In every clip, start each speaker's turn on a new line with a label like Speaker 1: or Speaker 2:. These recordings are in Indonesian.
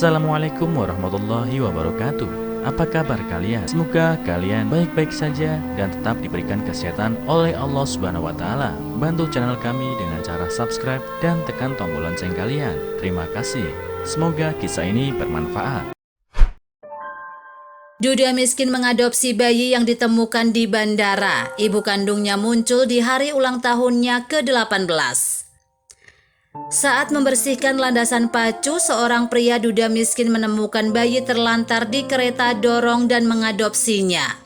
Speaker 1: Assalamualaikum warahmatullahi wabarakatuh. Apa kabar kalian? Semoga kalian baik-baik saja dan tetap diberikan kesehatan oleh Allah Subhanahu wa taala. Bantu channel kami dengan cara subscribe dan tekan tombol lonceng kalian. Terima kasih. Semoga kisah ini bermanfaat.
Speaker 2: Duda miskin mengadopsi bayi yang ditemukan di bandara. Ibu kandungnya muncul di hari ulang tahunnya ke-18. Saat membersihkan landasan pacu, seorang pria duda miskin menemukan bayi terlantar di kereta dorong dan mengadopsinya.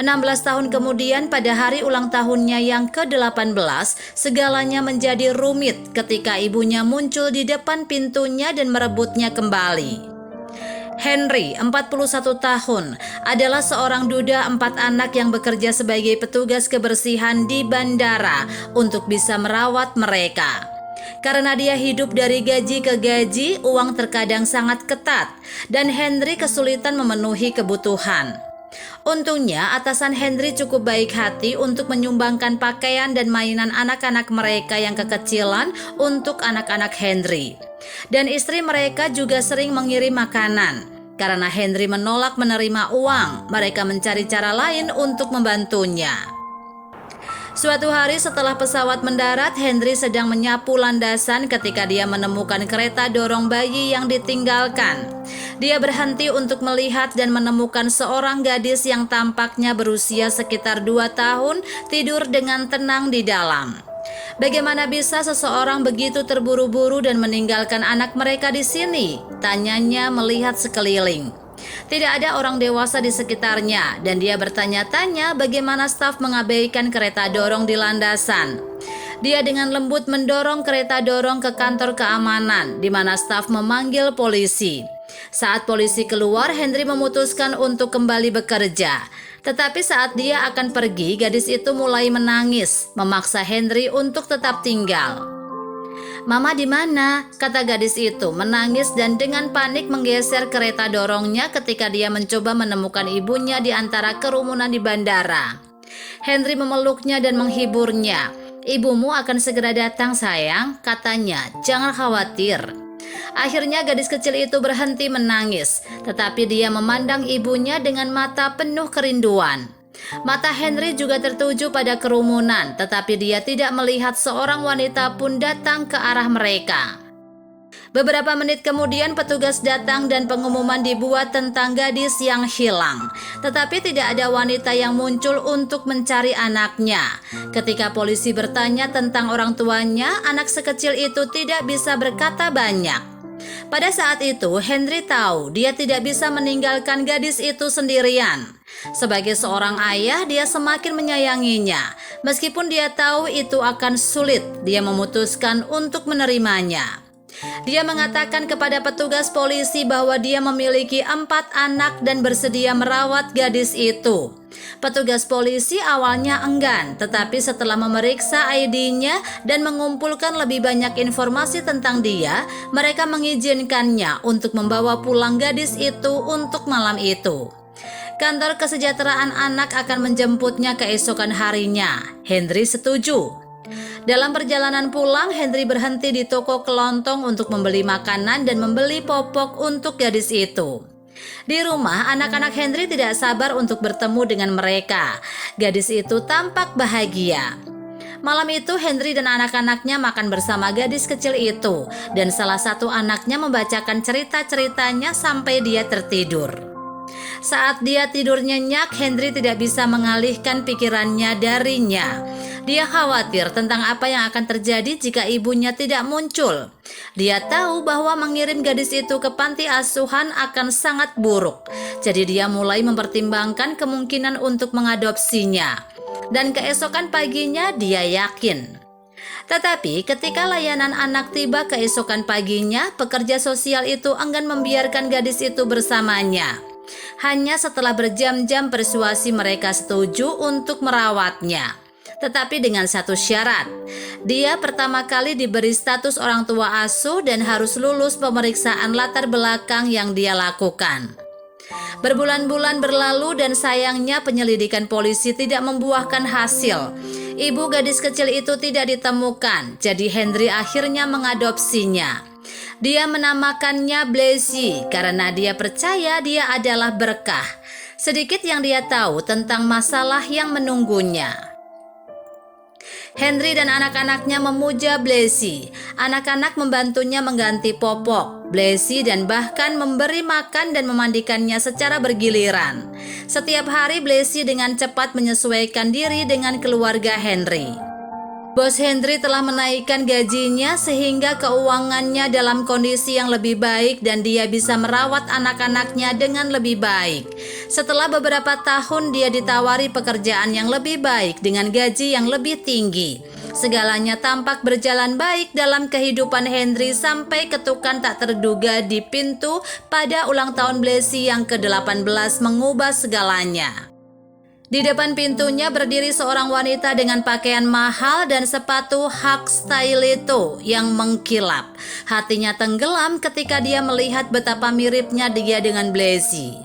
Speaker 2: 16 tahun kemudian pada hari ulang tahunnya yang ke-18, segalanya menjadi rumit ketika ibunya muncul di depan pintunya dan merebutnya kembali. Henry, 41 tahun, adalah seorang duda 4 anak yang bekerja sebagai petugas kebersihan di bandara untuk bisa merawat mereka. Karena dia hidup dari gaji ke gaji, uang terkadang sangat ketat dan Henry kesulitan memenuhi kebutuhan. Untungnya atasan Henry cukup baik hati untuk menyumbangkan pakaian dan mainan anak-anak mereka yang kekecilan untuk anak-anak Henry. Dan istri mereka juga sering mengirim makanan. Karena Henry menolak menerima uang, mereka mencari cara lain untuk membantunya. Suatu hari setelah pesawat mendarat, Henry sedang menyapu landasan ketika dia menemukan kereta dorong bayi yang ditinggalkan. Dia berhenti untuk melihat dan menemukan seorang gadis yang tampaknya berusia sekitar 2 tahun tidur dengan tenang di dalam. Bagaimana bisa seseorang begitu terburu-buru dan meninggalkan anak mereka di sini? Tanyanya melihat sekeliling. Tidak ada orang dewasa di sekitarnya dan dia bertanya-tanya bagaimana staf mengabaikan kereta dorong di landasan. Dia dengan lembut mendorong kereta dorong ke kantor keamanan di mana staf memanggil polisi. Saat polisi keluar, Henry memutuskan untuk kembali bekerja. Tetapi saat dia akan pergi, gadis itu mulai menangis, memaksa Henry untuk tetap tinggal. "Mama di mana?" kata gadis itu, menangis dan dengan panik menggeser kereta dorongnya ketika dia mencoba menemukan ibunya di antara kerumunan di bandara. Henry memeluknya dan menghiburnya. "Ibumu akan segera datang sayang," katanya, "jangan khawatir." Akhirnya gadis kecil itu berhenti menangis, tetapi dia memandang ibunya dengan mata penuh kerinduan. Mata Henry juga tertuju pada kerumunan, tetapi dia tidak melihat seorang wanita pun datang ke arah mereka. Beberapa menit kemudian petugas datang dan pengumuman dibuat tentang gadis yang hilang. Tetapi tidak ada wanita yang muncul untuk mencari anaknya. Ketika polisi bertanya tentang orang tuanya, anak sekecil itu tidak bisa berkata banyak. Pada saat itu, Henry tahu dia tidak bisa meninggalkan gadis itu sendirian. Sebagai seorang ayah, dia semakin menyayanginya. Meskipun dia tahu itu akan sulit, dia memutuskan untuk menerimanya. Dia mengatakan kepada petugas polisi bahwa dia memiliki 4 anak dan bersedia merawat gadis itu. Petugas polisi awalnya enggan, tetapi setelah memeriksa ID-nya dan mengumpulkan lebih banyak informasi tentang dia, mereka mengizinkannya untuk membawa pulang gadis itu untuk malam itu. Kantor kesejahteraan anak akan menjemputnya keesokan harinya. Henry setuju. Dalam perjalanan pulang, Henry berhenti di toko kelontong untuk membeli makanan dan membeli popok untuk gadis itu. Di rumah, anak-anak Henry tidak sabar untuk bertemu dengan mereka. Gadis itu tampak bahagia. Malam itu, Henry dan anak-anaknya makan bersama gadis kecil itu, dan salah satu anaknya membacakan cerita-ceritanya sampai dia tertidur. Saat dia tidur nyenyak, Henry tidak bisa mengalihkan pikirannya darinya. Dia khawatir tentang apa yang akan terjadi jika ibunya tidak muncul. Dia tahu bahwa mengirim gadis itu ke panti asuhan akan sangat buruk. Jadi dia mulai mempertimbangkan kemungkinan untuk mengadopsinya. Dan keesokan paginya dia yakin. Tetapi ketika layanan anak tiba keesokan paginya, pekerja sosial itu enggan membiarkan gadis itu bersamanya. Hanya setelah berjam-jam persuasi mereka setuju untuk merawatnya. Tetapi dengan satu syarat, dia pertama kali diberi status orang tua asuh dan harus lulus pemeriksaan latar belakang yang dia lakukan. Berbulan-bulan berlalu dan sayangnya penyelidikan polisi tidak membuahkan hasil. Ibu gadis kecil itu tidak ditemukan, jadi Henry akhirnya mengadopsinya. Dia menamakannya Blessy karena dia percaya dia adalah berkah. Sedikit yang dia tahu tentang masalah yang menunggunya. Henry dan anak-anaknya memuja Blessy. Anak-anak membantunya mengganti popok Blessy dan bahkan memberi makan dan memandikannya secara bergiliran. Setiap hari Blessy dengan cepat menyesuaikan diri dengan keluarga Henry. Bos Henry telah menaikkan gajinya sehingga keuangannya dalam kondisi yang lebih baik dan dia bisa merawat anak-anaknya dengan lebih baik. Setelah beberapa tahun dia ditawari pekerjaan yang lebih baik dengan gaji yang lebih tinggi. Segalanya tampak berjalan baik dalam kehidupan Henry sampai ketukan tak terduga di pintu pada ulang tahun Blessy yang ke-18 mengubah segalanya. Di depan pintunya berdiri seorang wanita dengan pakaian mahal dan sepatu hak stiletto yang mengkilap. Hatinya tenggelam ketika dia melihat betapa miripnya dia dengan Blessy.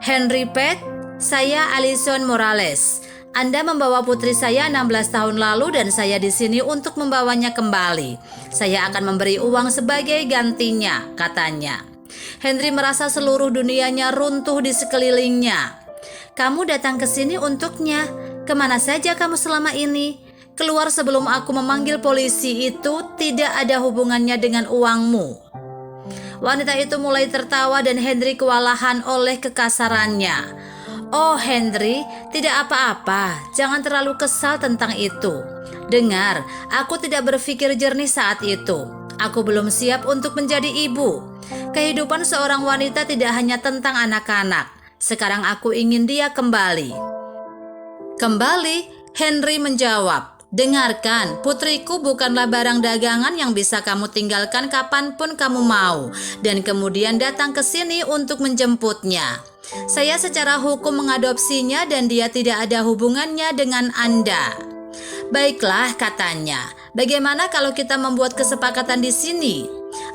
Speaker 2: Henry Pet, saya Alison Morales. Anda membawa putri saya 16 tahun lalu dan saya di sini untuk membawanya kembali. Saya akan memberi uang sebagai gantinya, katanya. Henry merasa seluruh dunianya runtuh di sekelilingnya. Kamu datang ke sini untuknya. Kemana saja kamu selama ini? Keluar sebelum aku memanggil polisi itu tidak ada hubungannya dengan uangmu. Wanita itu mulai tertawa dan Henry kewalahan oleh kekasarannya. Oh Henry, tidak apa-apa. Jangan terlalu kesal tentang itu. Dengar, aku tidak berpikir jernih saat itu. Aku belum siap untuk menjadi ibu. Kehidupan seorang wanita tidak hanya tentang anak-anak. Sekarang aku ingin dia kembali. Kembali, Henry menjawab. Dengarkan, putriku bukanlah barang dagangan yang bisa kamu tinggalkan kapanpun kamu mau dan kemudian datang ke sini untuk menjemputnya. Saya secara hukum mengadopsinya dan dia tidak ada hubungannya dengan Anda. Baiklah, katanya. Bagaimana kalau kita membuat kesepakatan di sini?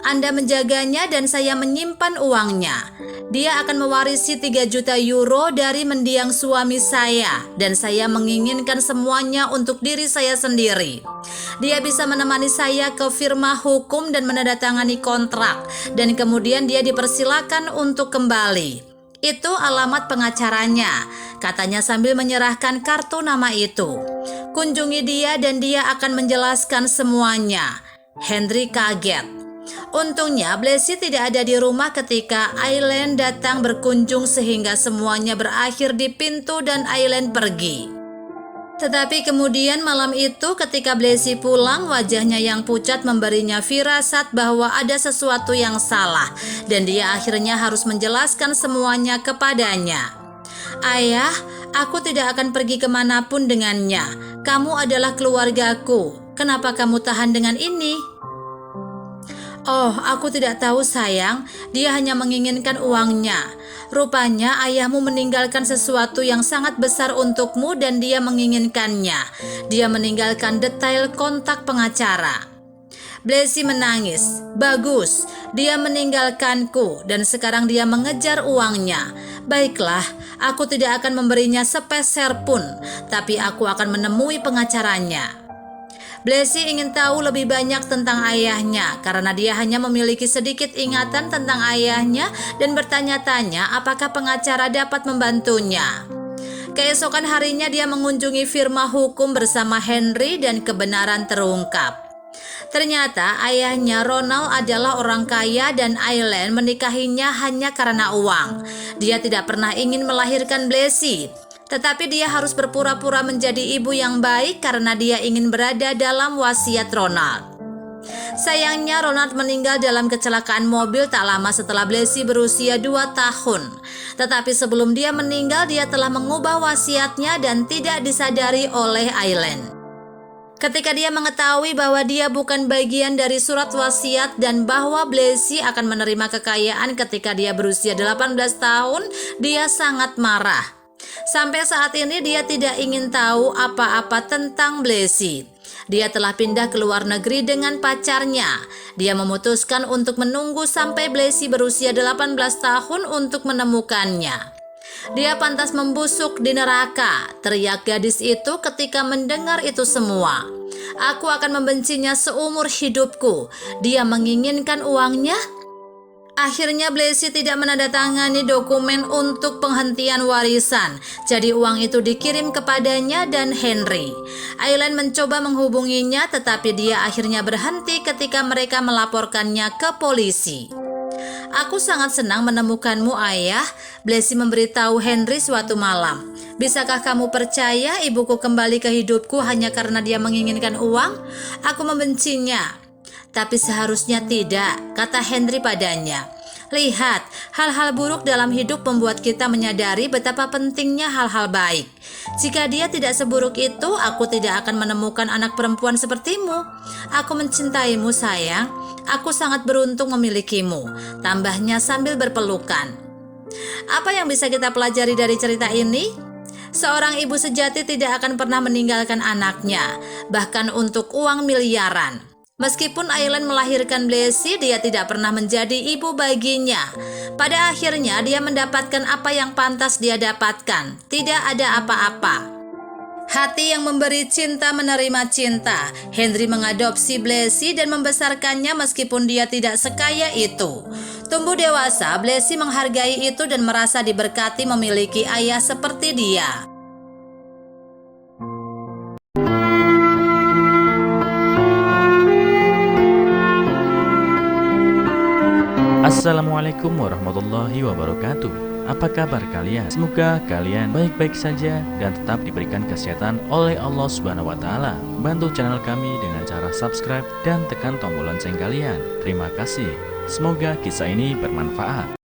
Speaker 2: Anda menjaganya dan saya menyimpan uangnya. Dia akan mewarisi 3 juta euro dari mendiang suami saya dan saya menginginkan semuanya untuk diri saya sendiri. Dia bisa menemani saya ke firma hukum dan menandatangani kontrak dan kemudian dia dipersilakan untuk kembali. Itu alamat pengacaranya, katanya sambil menyerahkan kartu nama itu. Kunjungi dia dan dia akan menjelaskan semuanya. Henry kaget. Untungnya Blessy tidak ada di rumah ketika Aileen datang berkunjung sehingga semuanya berakhir di pintu dan Aileen pergi. Tetapi kemudian malam itu ketika Blessy pulang, wajahnya yang pucat memberinya firasat bahwa ada sesuatu yang salah dan dia akhirnya harus menjelaskan semuanya kepadanya. Ayah, aku tidak akan pergi kemanapun dengannya. Kamu adalah keluargaku. Kenapa kamu tahan dengan ini? Oh, aku tidak tahu sayang, dia hanya menginginkan uangnya. Rupanya ayahmu meninggalkan sesuatu yang sangat besar untukmu dan dia menginginkannya. Dia meninggalkan detail kontak pengacara. Blessy menangis. Bagus, dia meninggalkanku dan sekarang dia mengejar uangnya. Baiklah, aku tidak akan memberinya sepeser pun, tapi aku akan menemui pengacaranya. Blessy ingin tahu lebih banyak tentang ayahnya karena dia hanya memiliki sedikit ingatan tentang ayahnya dan bertanya-tanya apakah pengacara dapat membantunya. Keesokan harinya dia mengunjungi firma hukum bersama Henry dan kebenaran terungkap. Ternyata ayahnya Ronald adalah orang kaya dan Aileen menikahinya hanya karena uang. Dia tidak pernah ingin melahirkan Blessy. Tetapi dia harus berpura-pura menjadi ibu yang baik karena dia ingin berada dalam wasiat Ronald. Sayangnya Ronald meninggal dalam kecelakaan mobil tak lama setelah Blessy berusia 2 tahun. Tetapi sebelum dia meninggal dia telah mengubah wasiatnya dan tidak disadari oleh Aileen. Ketika dia mengetahui bahwa dia bukan bagian dari surat wasiat dan bahwa Blessy akan menerima kekayaan ketika dia berusia 18 tahun, dia sangat marah. Sampai saat ini dia tidak ingin tahu apa-apa tentang Blessy. Dia telah pindah ke luar negeri dengan pacarnya. Dia memutuskan untuk menunggu sampai Blessy berusia 18 tahun untuk menemukannya. Dia pantas membusuk di neraka, teriak gadis itu ketika mendengar itu semua. Aku akan membencinya seumur hidupku. Dia menginginkan uangnya. Akhirnya Blessy tidak menandatangani dokumen untuk penghentian warisan. Jadi uang itu dikirim kepadanya dan Henry. Aileen mencoba menghubunginya, tetapi dia akhirnya berhenti ketika mereka melaporkannya ke polisi. Aku sangat senang menemukanmu, Ayah, Blessy memberitahu Henry suatu malam. Bisakah kamu percaya ibuku kembali ke hidupku hanya karena dia menginginkan uang? Aku membencinya. Tapi seharusnya tidak, kata Henry padanya. Lihat, hal-hal buruk dalam hidup membuat kita menyadari betapa pentingnya hal-hal baik. Jika dia tidak seburuk itu, aku tidak akan menemukan anak perempuan sepertimu. Aku mencintaimu, sayang. Aku sangat beruntung memilikimu, tambahnya sambil berpelukan. Apa yang bisa kita pelajari dari cerita ini? Seorang ibu sejati tidak akan pernah meninggalkan anaknya, bahkan untuk uang miliaran. Meskipun Aileen melahirkan Blessy, dia tidak pernah menjadi ibu baginya. Pada akhirnya dia mendapatkan apa yang pantas dia dapatkan. Tidak ada apa-apa. Hati yang memberi cinta menerima cinta. Henry mengadopsi Blessy dan membesarkannya meskipun dia tidak sekaya itu. Tumbuh dewasa, Blessy menghargai itu dan merasa diberkati memiliki ayah seperti dia.
Speaker 1: Assalamualaikum warahmatullahi wabarakatuh. Apa kabar kalian? Semoga kalian baik-baik saja dan tetap diberikan kesehatan oleh Allah Subhanahu wa taala. Bantu channel kami dengan cara subscribe dan tekan tombol lonceng kalian. Terima kasih. Semoga kisah ini bermanfaat.